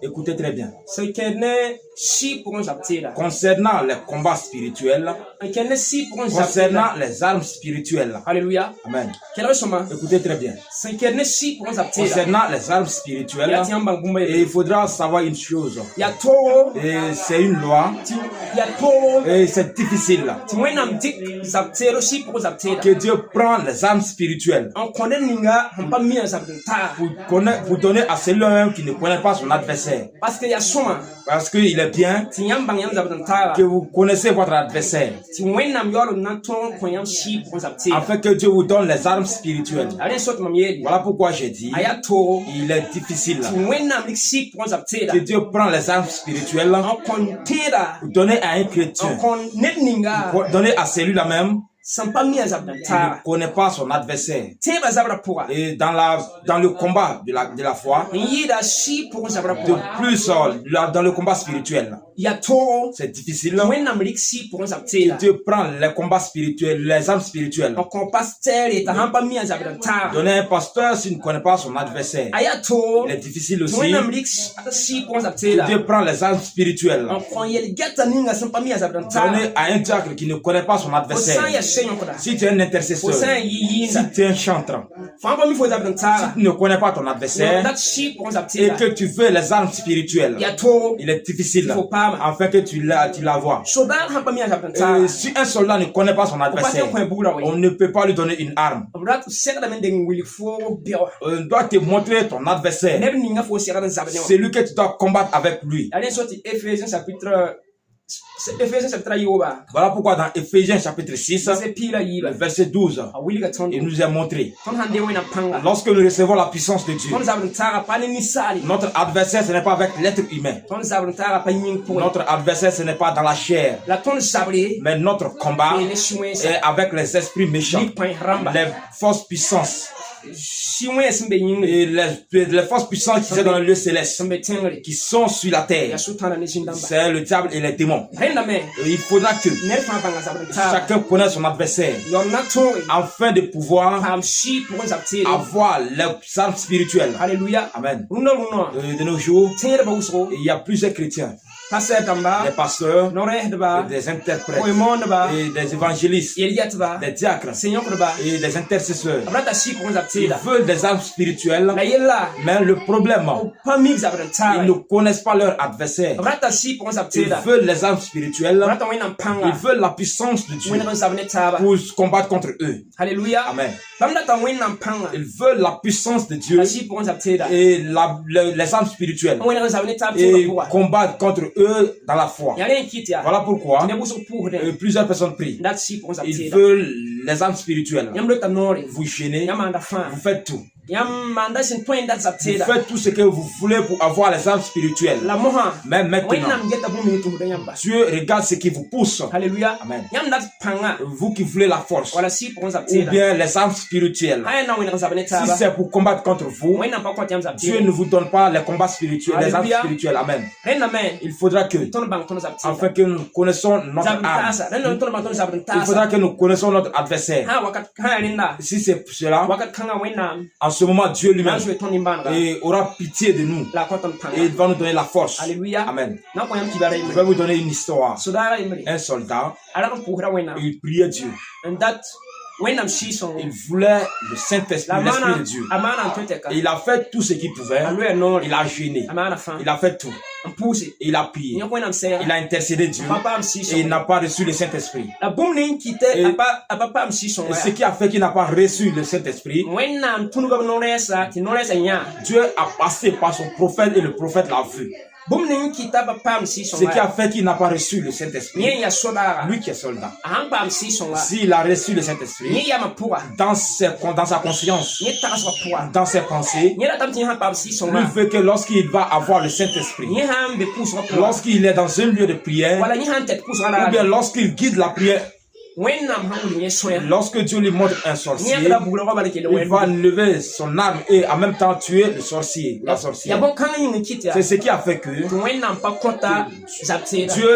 Écoutez très bien. Concernant les combats spirituels, concernant les armes spirituelles. Alléluia. Amen. Écoutez très bien. Concernant les armes spirituelles, et il faudra savoir une chose. Et c'est une loi. Et c'est difficile. Que Dieu prend les armes spirituelles pour donner à celui qui ne connaît pas son adversaire. Parce qu'il est bien que vous connaissez votre adversaire. Afin que Dieu vous donne les armes spirituelles. Voilà pourquoi j'ai dit, il est difficile que Dieu prend les armes spirituelles pour donner à un chrétien, pour donner à celui-là même qui ne connaît pas son adversaire. Et dans le combat de la foi, de plus dans le combat spirituel, c'est difficile que Dieu prend les combats spirituels, les armes spirituelles. Donner à un pasteur s'il ne connaît pas son adversaire. Il est difficile aussi que Dieu prend les armes spirituelles. Donner à un diacre qui ne connaît pas son adversaire. Si tu es un intercesseur, si tu es un chanteur, si tu ne connais pas ton adversaire et que tu veux les armes spirituelles, il est difficile afin que tu la vois. Si un soldat ne connaît pas son adversaire, on ne peut pas lui donner une arme. On doit te montrer ton adversaire, celui que tu dois combattre avec lui. Voilà pourquoi dans Ephésiens chapitre 6, verset 12, il nous a montré, lorsque nous recevons la puissance de Dieu, notre adversaire ce n'est pas avec l'être humain, notre adversaire ce n'est pas dans la chair, mais notre combat est avec les esprits méchants, les fausses puissances. Et les forces puissantes qui sont dans le lieu céleste, qui sont sur la terre, c'est le diable et les démons. Et il faudra que chacun connaisse son adversaire afin de pouvoir avoir les armes spirituelles. Amen. De nos jours, il y a plusieurs chrétiens, des pasteurs, des interprètes, et des évangélistes, des diacres et des intercesseurs. Ils veulent des armes spirituelles, mais le problème, ils ne connaissent pas leur adversaire. Ils veulent les armes spirituelles, ils veulent la puissance de Dieu pour combattre contre eux. Alléluia. Amen. Ils veulent la puissance de Dieu et les armes spirituelles et combattre contre eux dans la foi. Voilà pourquoi plusieurs personnes prient. Ils veulent les armes spirituelles. Vous gênez, vous faites tout. Vous faites tout ce que vous voulez pour avoir les armes spirituelles. Mais maintenant, Dieu regarde ce qui vous pousse. Alléluia. Amen. Vous qui voulez la force ou bien les armes spirituelles, si c'est pour combattre contre vous, Dieu ne vous donne pas les combats spirituels, les armes spirituelles. Amen. Il faudra que, afin que nous connaissons notre arme, il faudra que nous connaissons notre adversaire. Si c'est cela, en ce moment, Dieu lui-même aura pitié de nous et il va nous donner la force. Alléluia. Amen. Je vais vous donner une histoire. Un soldat, il priait Dieu. Il voulait le Saint-Esprit, l'Esprit de Dieu. Et il a fait tout ce qu'il pouvait. Il a gêné. Il a fait tout. Il a prié. Il a intercédé Dieu. Et il n'a pas reçu le Saint-Esprit. Et ce qui a fait qu'il n'a pas reçu le Saint-Esprit, Dieu a passé par son prophète et le prophète l'a vu. Ce qui a fait qu'il n'a pas reçu le Saint-Esprit, lui qui est soldat, s'il a reçu le Saint-Esprit, dans sa conscience, dans ses pensées, lui veut que lorsqu'il va avoir le Saint-Esprit, lorsqu'il est dans un lieu de prière, ou bien lorsqu'il guide la prière Lorsque Dieu lui montre un sorcier, il va lever son arme et en même temps tuer le sorcier, la sorcière. C'est ce qui a fait que Dieu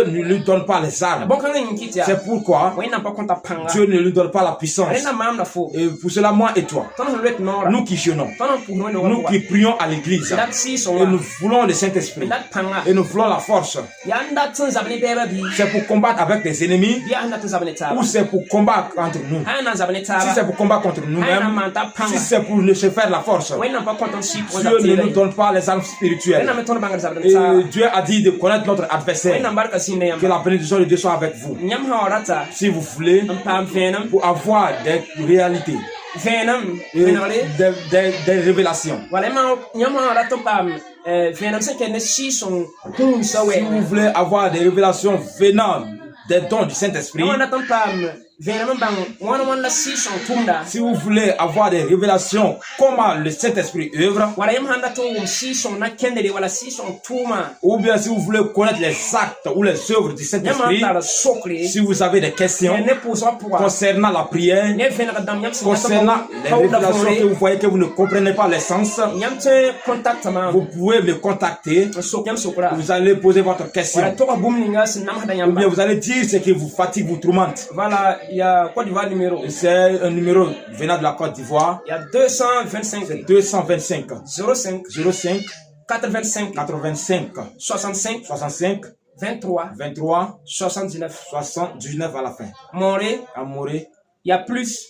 ne lui donne pas les armes. C'est pourquoi Dieu ne lui donne pas la puissance. Et pour cela, moi et toi, nous qui jeûnons, nous qui prions à l'église, et nous voulons le Saint-Esprit, et nous voulons la force. C'est pour combattre avec des ennemis, ou c'est pour combattre entre nous. Si c'est pour combattre contre nous-mêmes, si c'est pour se faire la force, Dieu ne nous donne pas les armes spirituelles. Et Dieu a dit de connaître notre adversaire. Que la bénédiction de Dieu soit avec vous. Si vous voulez, pour avoir des réalités, des révélations. Si vous voulez avoir des révélations venant des dons du Saint-Esprit, si vous voulez avoir des révélations comment le Saint-Esprit œuvre, ou bien si vous voulez connaître les actes ou les œuvres du Saint-Esprit, si vous avez des questions concernant la prière, concernant les révélations que vous voyez que vous ne comprenez pas les sens, vous pouvez me contacter. Vous allez poser votre question, ou bien vous allez dire ce qui vous fatigue, vous tourmente. Voilà, il y a Côte d'Ivoire numéro. C'est un numéro venant de la Côte d'Ivoire. Il y a 225 225 05 85 65 23 23 79 79 à la fin. Moré. À Moré. Il y a plus